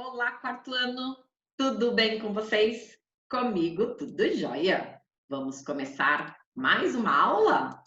Olá, quarto ano! Tudo bem com vocês? Comigo, tudo jóia! Vamos começar mais uma aula?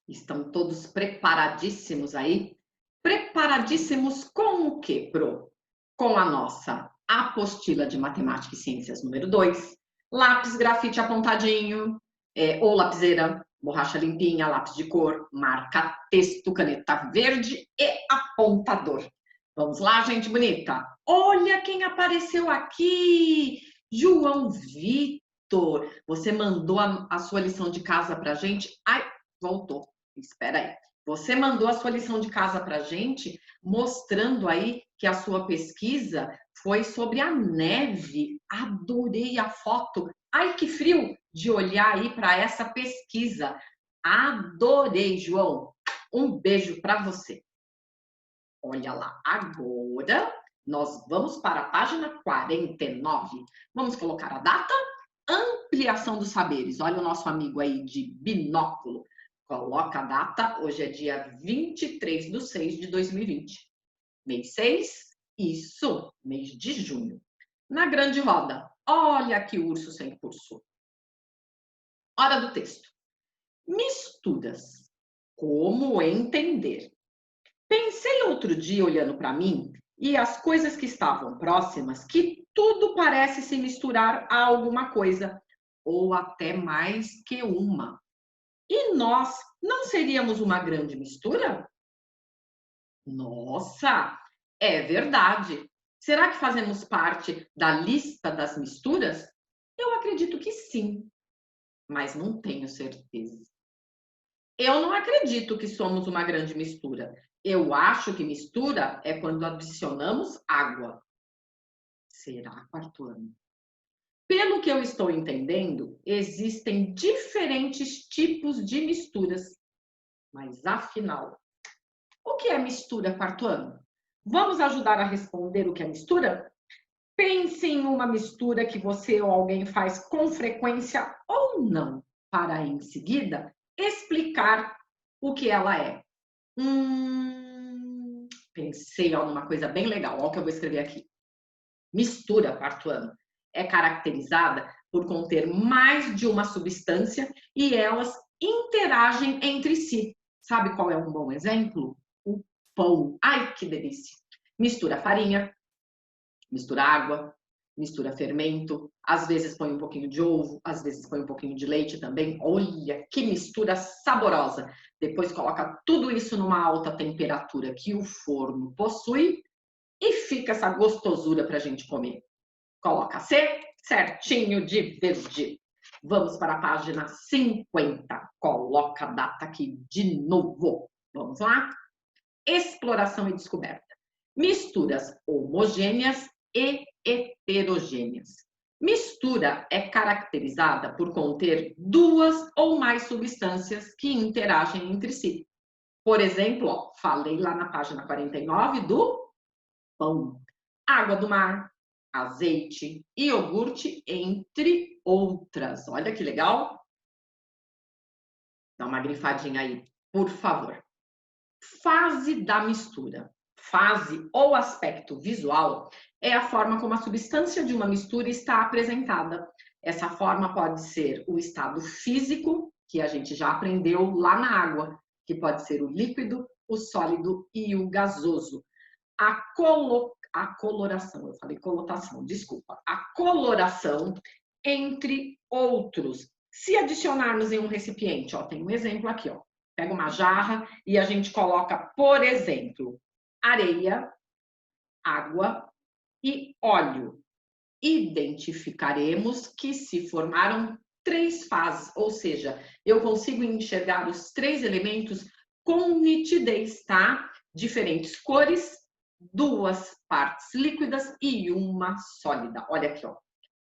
Estão todos preparadíssimos aí? Preparadíssimos com o quê, Pro? Com a nossa apostila de Matemática e Ciências número 2, lápis grafite apontadinho, ou lapiseira, borracha limpinha, lápis de cor, marca-texto, caneta verde e apontador. Vamos lá, gente bonita? Olha quem apareceu aqui! João Vitor! Você mandou a sua lição de casa pra gente? Ai, voltou. Espera aí. Você mandou a sua lição de casa pra gente, mostrando aí que a sua pesquisa foi sobre a neve. Adorei a foto. Ai, que frio de olhar aí para essa pesquisa. Adorei, João. Um beijo para você. Olha lá, agora nós vamos para a página 49. Vamos colocar a data? Ampliação dos saberes. Olha o nosso amigo aí de binóculo. Coloca a data. Hoje é dia 23/6/2020. Mês 6? Isso, mês de junho. Na grande roda. Olha que urso sem curso. Hora do texto. Misturas. Como entender? Pensei outro dia olhando para mim e as coisas que estavam próximas, que tudo parece se misturar a alguma coisa, ou até mais que uma. E nós não seríamos uma grande mistura? Nossa, é verdade. Será que fazemos parte da lista das misturas? Eu acredito que sim, mas não tenho certeza. Eu não acredito que somos uma grande mistura. Eu acho que mistura é quando adicionamos água. Será, quarto ano? Pelo que eu estou entendendo, existem diferentes tipos de misturas. Mas afinal, o que é mistura, quarto ano? Vamos ajudar a responder o que é mistura? Pense em uma mistura que você ou alguém faz com frequência ou não, para em seguida explicar o que ela é. Pensei em alguma coisa bem legal. Olha o que eu vou escrever aqui. Mistura, quarto ano, é caracterizada por conter mais de uma substância e elas interagem entre si. Sabe qual é um bom exemplo? O pão. Ai, que delícia! Mistura farinha, mistura água, mistura fermento, às vezes põe um pouquinho de ovo, às vezes põe um pouquinho de leite também. Olha que mistura saborosa! Depois coloca tudo isso numa alta temperatura que o forno possui e fica essa gostosura para a gente comer. Coloca C, certinho de verde. Vamos para a página 50. Coloca a data aqui de novo. Vamos lá? Exploração e descoberta. Misturas homogêneas e heterogêneas. Mistura é caracterizada por conter duas ou mais substâncias que interagem entre si. Por exemplo, ó, falei lá na página 49 do pão, água do mar, azeite, iogurte, entre outras. Olha que legal. Dá uma grifadinha aí, por favor. Fase da mistura. Fase ou aspecto visual é a forma como a substância de uma mistura está apresentada. Essa forma pode ser o estado físico, que a gente já aprendeu lá na água, que pode ser o líquido, o sólido e o gasoso. A coloração, eu falei colotação, desculpa. A coloração, entre outros. Se adicionarmos em um recipiente, ó, tem um exemplo aqui, ó. Pega uma jarra e a gente coloca, por exemplo, areia, água e óleo. Identificaremos que se formaram três fases, ou seja, eu consigo enxergar os três elementos com nitidez, tá? Diferentes cores, duas partes líquidas e uma sólida. Olha aqui, ó.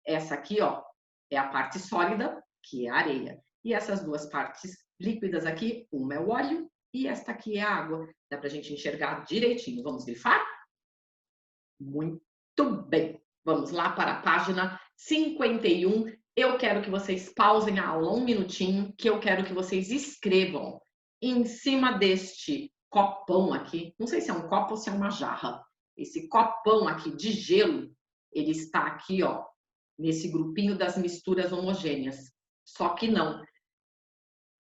Essa aqui, ó, é a parte sólida, que é a areia. E essas duas partes líquidas aqui, uma é o óleo e esta aqui é a água. Dá pra gente enxergar direitinho. Vamos grifar? Muito bem. Vamos lá para a página 51. Eu quero que vocês pausem a aula um minutinho, que eu quero que vocês escrevam em cima deste copão aqui. Não sei se é um copo ou se é uma jarra. Esse copão aqui de gelo, ele está aqui, ó, nesse grupinho das misturas homogêneas. Só que não.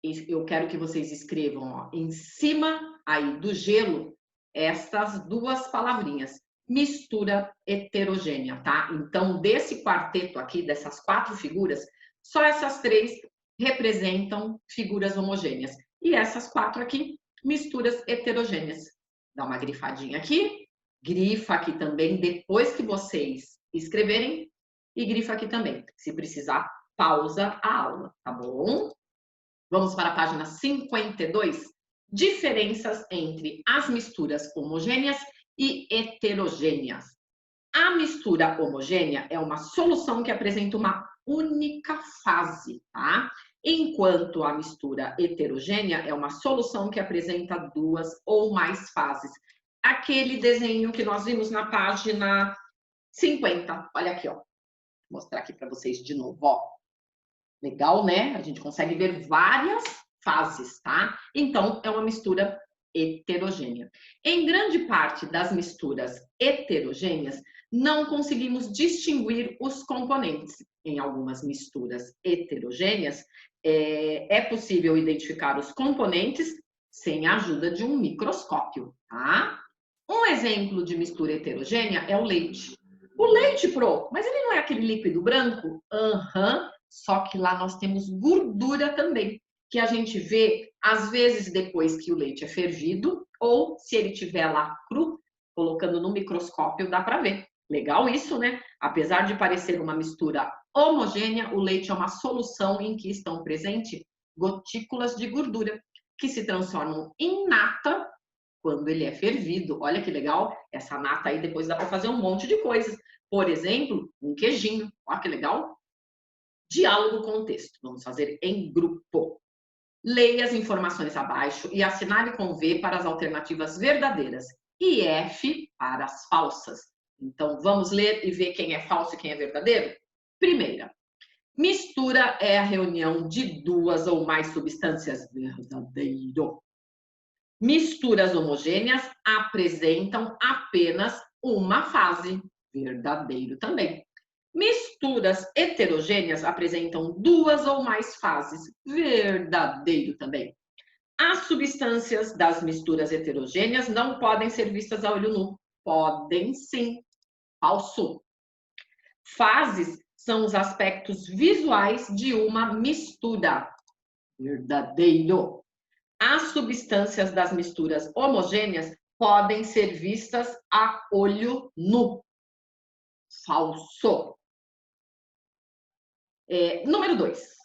Eu quero que vocês escrevam, ó, em cima aí do gelo estas duas palavrinhas: mistura heterogênea, tá? Então, desse quarteto aqui, dessas 4 figuras, só essas 3 representam figuras homogêneas. E essas 4 aqui, misturas heterogêneas. Dá uma grifadinha aqui, grifa aqui também depois que vocês escreverem e grifa aqui também. Se precisar, pausa a aula, tá bom? Vamos para a página 52. Diferenças entre as misturas homogêneas e heterogêneas. A mistura homogênea é uma solução que apresenta uma única fase, tá? Enquanto a mistura heterogênea é uma solução que apresenta 2 ou mais fases. Aquele desenho que nós vimos na página 50. Olha aqui, ó. Vou mostrar aqui para vocês de novo, ó. Legal, né? A gente consegue ver várias fases, tá? Então, é uma mistura heterogênea. Em grande parte das misturas heterogêneas, não conseguimos distinguir os componentes. Em algumas misturas heterogêneas, é possível identificar os componentes sem a ajuda de um microscópio, tá? Um exemplo de mistura heterogênea é o leite. O leite, mas ele não é aquele líquido branco? Aham. Só que lá nós temos gordura também, que a gente vê às vezes depois que o leite é fervido, ou se ele estiver lá cru, colocando no microscópio dá para ver. Legal isso, né? Apesar de parecer uma mistura homogênea, o leite é uma solução em que estão presentes gotículas de gordura, que se transformam em nata quando ele é fervido. Olha que legal, essa nata aí depois dá para fazer um monte de coisas. Por exemplo, um queijinho. Olha que legal. Diálogo com o texto. Vamos fazer em grupo. Leia as informações abaixo e assinale com V para as alternativas verdadeiras e F para as falsas. Então, vamos ler e ver quem é falso e quem é verdadeiro? Primeira, mistura é a reunião de 2 ou mais substâncias. Verdadeiro. Misturas homogêneas apresentam apenas uma fase. Verdadeiro também. Misturas heterogêneas apresentam 2 ou mais fases. Verdadeiro também. As substâncias das misturas heterogêneas não podem ser vistas a olho nu. Podem sim. Falso. Fases são os aspectos visuais de uma mistura. Verdadeiro. As substâncias das misturas homogêneas podem ser vistas a olho nu. Falso. Número 2.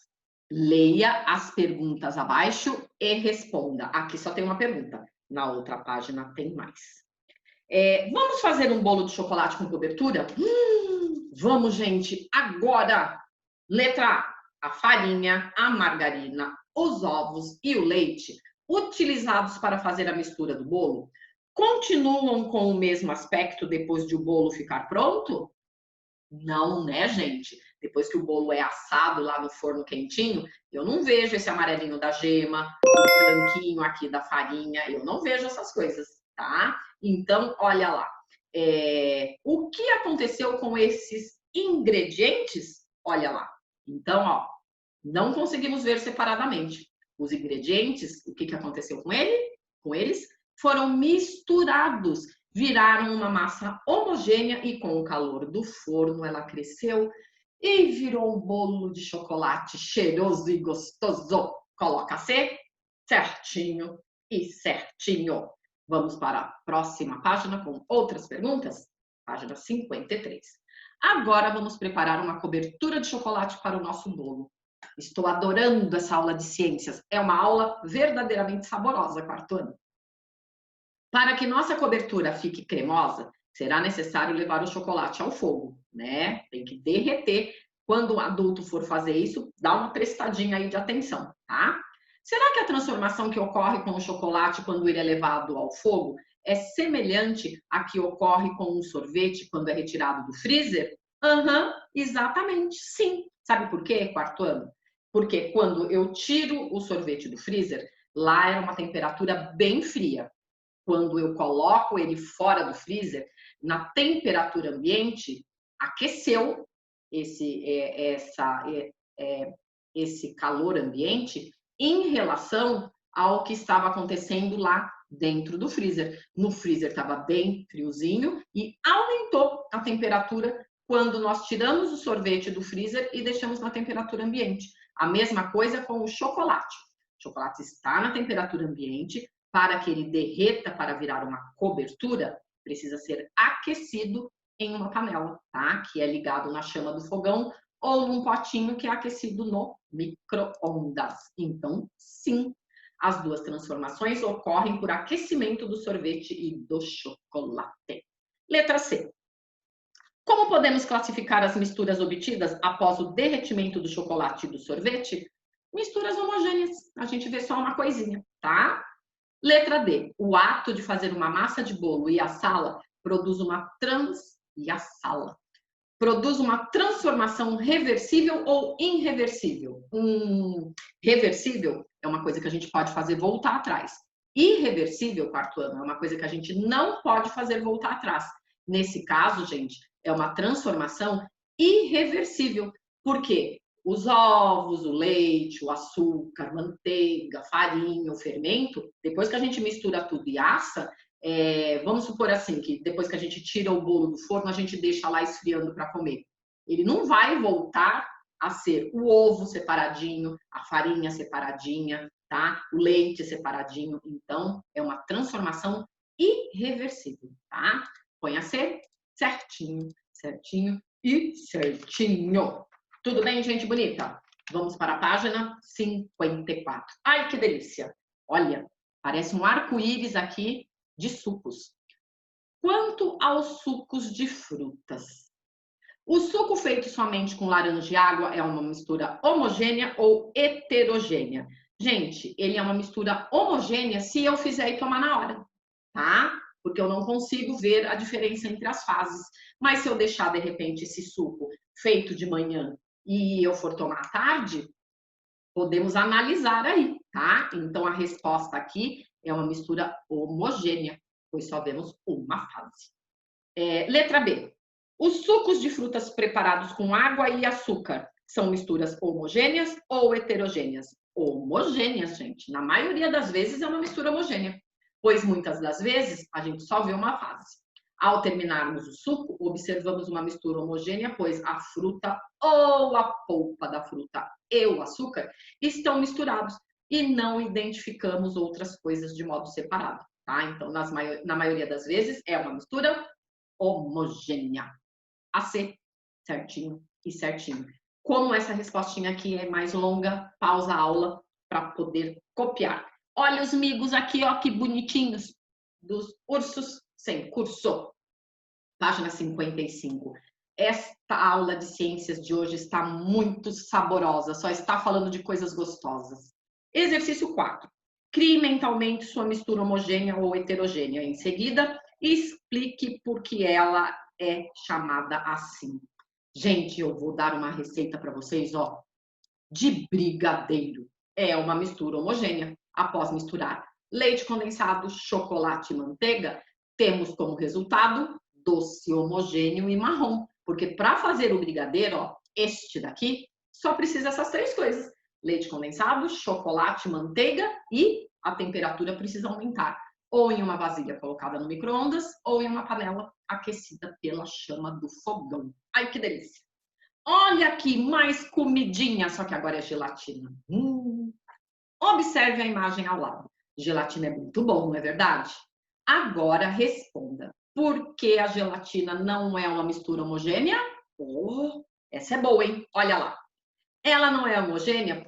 Leia as perguntas abaixo e responda. Aqui só tem uma pergunta. Na outra página tem mais. Vamos fazer um bolo de chocolate com cobertura? Vamos, gente. Agora. Letra A. A farinha, a margarina, os ovos e o leite utilizados para fazer a mistura do bolo continuam com o mesmo aspecto depois de o bolo ficar pronto? Não, né, gente? Depois que o bolo é assado lá no forno quentinho, eu não vejo esse amarelinho da gema, o branquinho aqui da farinha, eu não vejo essas coisas, tá? Então, olha lá. O que aconteceu com esses ingredientes? Olha lá. Então, ó, não conseguimos ver separadamente. Os ingredientes, o que aconteceu com eles? Foram misturados, viraram uma massa homogênea e com o calor do forno ela cresceu e virou um bolo de chocolate cheiroso e gostoso. Coloca C, certinho e certinho. Vamos para a próxima página com outras perguntas. Página 53. Agora vamos preparar uma cobertura de chocolate para o nosso bolo. Estou adorando essa aula de ciências. É uma aula verdadeiramente saborosa, quarto ano. Para que nossa cobertura fique cremosa, será necessário levar o chocolate ao fogo, né? Tem que derreter. Quando o adulto for fazer isso, dá uma prestadinha aí de atenção, tá? Será que a transformação que ocorre com o chocolate quando ele é levado ao fogo é semelhante à que ocorre com um sorvete quando é retirado do freezer? Exatamente, sim. Sabe por quê, quarto ano? Porque quando eu tiro o sorvete do freezer, lá era uma temperatura bem fria. Quando eu coloco ele fora do freezer, na temperatura ambiente, aqueceu esse calor ambiente em relação ao que estava acontecendo lá dentro do freezer. No freezer estava bem friozinho e aumentou a temperatura quando nós tiramos o sorvete do freezer e deixamos na temperatura ambiente. A mesma coisa com o chocolate. O chocolate está na temperatura ambiente, para que ele derreta para virar uma cobertura, precisa ser aquecido em uma panela, tá? Que é ligado na chama do fogão ou num potinho que é aquecido no micro-ondas. Então, sim, as duas transformações ocorrem por aquecimento do sorvete e do chocolate. Letra C. Como podemos classificar as misturas obtidas após o derretimento do chocolate e do sorvete? Misturas homogêneas. A gente vê só uma coisinha, tá? Letra D. O ato de fazer uma massa de bolo e assá-la produz uma transformação reversível ou irreversível? Reversível é uma coisa que a gente pode fazer voltar atrás. Irreversível, quarto ano, é uma coisa que a gente não pode fazer voltar atrás. Nesse caso, gente, é uma transformação irreversível. Por quê? Os ovos, o leite, o açúcar, manteiga, farinha, o fermento, depois que a gente mistura tudo e assa, vamos supor assim, que depois que a gente tira o bolo do forno, a gente deixa lá esfriando para comer. Ele não vai voltar a ser o ovo separadinho, a farinha separadinha, tá? O leite separadinho. Então, é uma transformação irreversível, tá? Põe a C, certinho, certinho e certinho. Tudo bem, gente bonita? Vamos para a página 54. Ai, que delícia! Olha, parece um arco-íris aqui de sucos. Quanto aos sucos de frutas? O suco feito somente com laranja e água é uma mistura homogênea ou heterogênea? Gente, ele é uma mistura homogênea se eu fizer e tomar na hora, tá? Porque eu não consigo ver a diferença entre as fases. Mas se eu deixar, de repente, esse suco feito de manhã e eu for tomar à tarde, podemos analisar aí, tá? Então, a resposta aqui é uma mistura homogênea, pois só vemos uma fase. Letra B. Os sucos de frutas preparados com água e açúcar são misturas homogêneas ou heterogêneas? Homogêneas, gente. Na maioria das vezes é uma mistura homogênea, pois muitas das vezes a gente só vê uma fase. Ao terminarmos o suco, observamos uma mistura homogênea, pois a fruta ou a polpa da fruta e o açúcar estão misturados e não identificamos outras coisas de modo separado, tá? Então, na maioria das vezes, é uma mistura homogênea. A C, certinho e certinho. Como essa respostinha aqui é mais longa, pausa a aula para poder copiar. Olha os migos aqui, ó, que bonitinhos, dos ursos sem curso. Página 55. Esta aula de ciências de hoje está muito saborosa, só está falando de coisas gostosas. Exercício 4. Crie mentalmente sua mistura homogênea ou heterogênea. Em seguida, explique por que ela é chamada assim. Gente, eu vou dar uma receita para vocês, ó, de brigadeiro. É uma mistura homogênea. Após misturar leite condensado, chocolate e manteiga, temos como resultado doce homogêneo e marrom. Porque para fazer o brigadeiro, ó, este daqui, só precisa essas três coisas. Leite condensado, chocolate, manteiga e a temperatura precisa aumentar. Ou em uma vasilha colocada no micro-ondas, ou em uma panela aquecida pela chama do fogão. Ai, que delícia! Olha aqui, mais comidinha, só que agora é gelatina. Observe a imagem ao lado. Gelatina é muito bom, não é verdade? Agora responda. Por que a gelatina não é uma mistura homogênea? Oh, essa é boa, hein? Olha lá. Ela não é homogênea,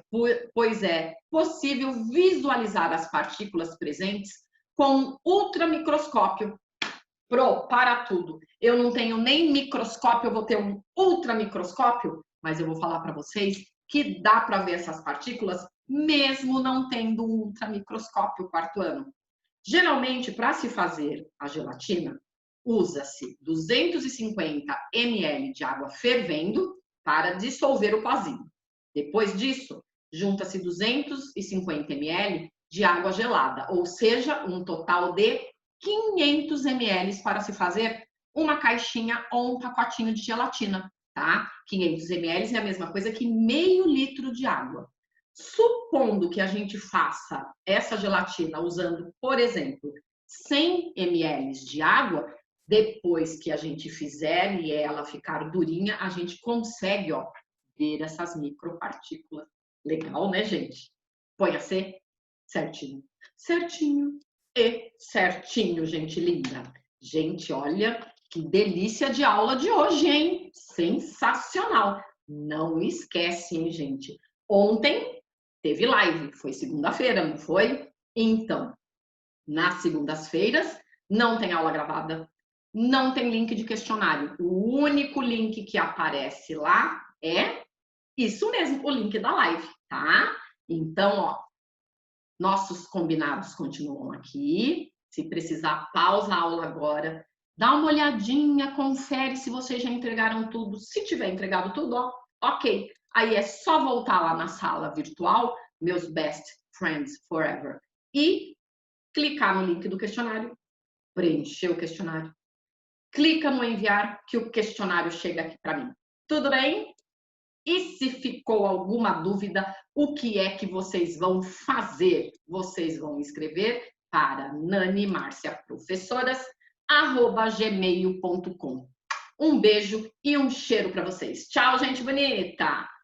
pois é possível visualizar as partículas presentes com um ultramicroscópio. Para tudo. Eu não tenho nem microscópio, eu vou ter um ultramicroscópio, mas eu vou falar para vocês que dá para ver essas partículas mesmo não tendo um ultramicroscópio, quarto ano. Geralmente, para se fazer a gelatina, usa-se 250 ml de água fervendo para dissolver o pozinho. Depois disso, junta-se 250 ml de água gelada, ou seja, um total de 500 ml para se fazer uma caixinha ou um pacotinho de gelatina, tá? 500 ml é a mesma coisa que meio litro de água. Supondo que a gente faça essa gelatina usando, por exemplo, 100 ml de água, depois que a gente fizer e ela ficar durinha, a gente consegue, ó, ver essas micropartículas. Legal, né, gente? Põe a ser certinho. Certinho e certinho, gente linda. Gente, olha que delícia de aula de hoje, hein? Sensacional. Não esquece, hein, gente? Ontem teve live, foi segunda-feira, não foi? Então, nas segundas-feiras não tem aula gravada, não tem link de questionário. O único link que aparece lá é isso mesmo, o link da live, tá? Então, ó, nossos combinados continuam aqui. Se precisar, pausa a aula agora. Dá uma olhadinha, confere se vocês já entregaram tudo. Se tiver entregado tudo, ó, ok. Aí é só voltar lá na sala virtual, meus best friends forever, e clicar no link do questionário, preencher o questionário. Clica no enviar que o questionário chega aqui para mim. Tudo bem? E se ficou alguma dúvida, o que é que vocês vão fazer? Vocês vão escrever para nanimarciaprofessoras@gmail.com. Um beijo e um cheiro para vocês. Tchau, gente bonita!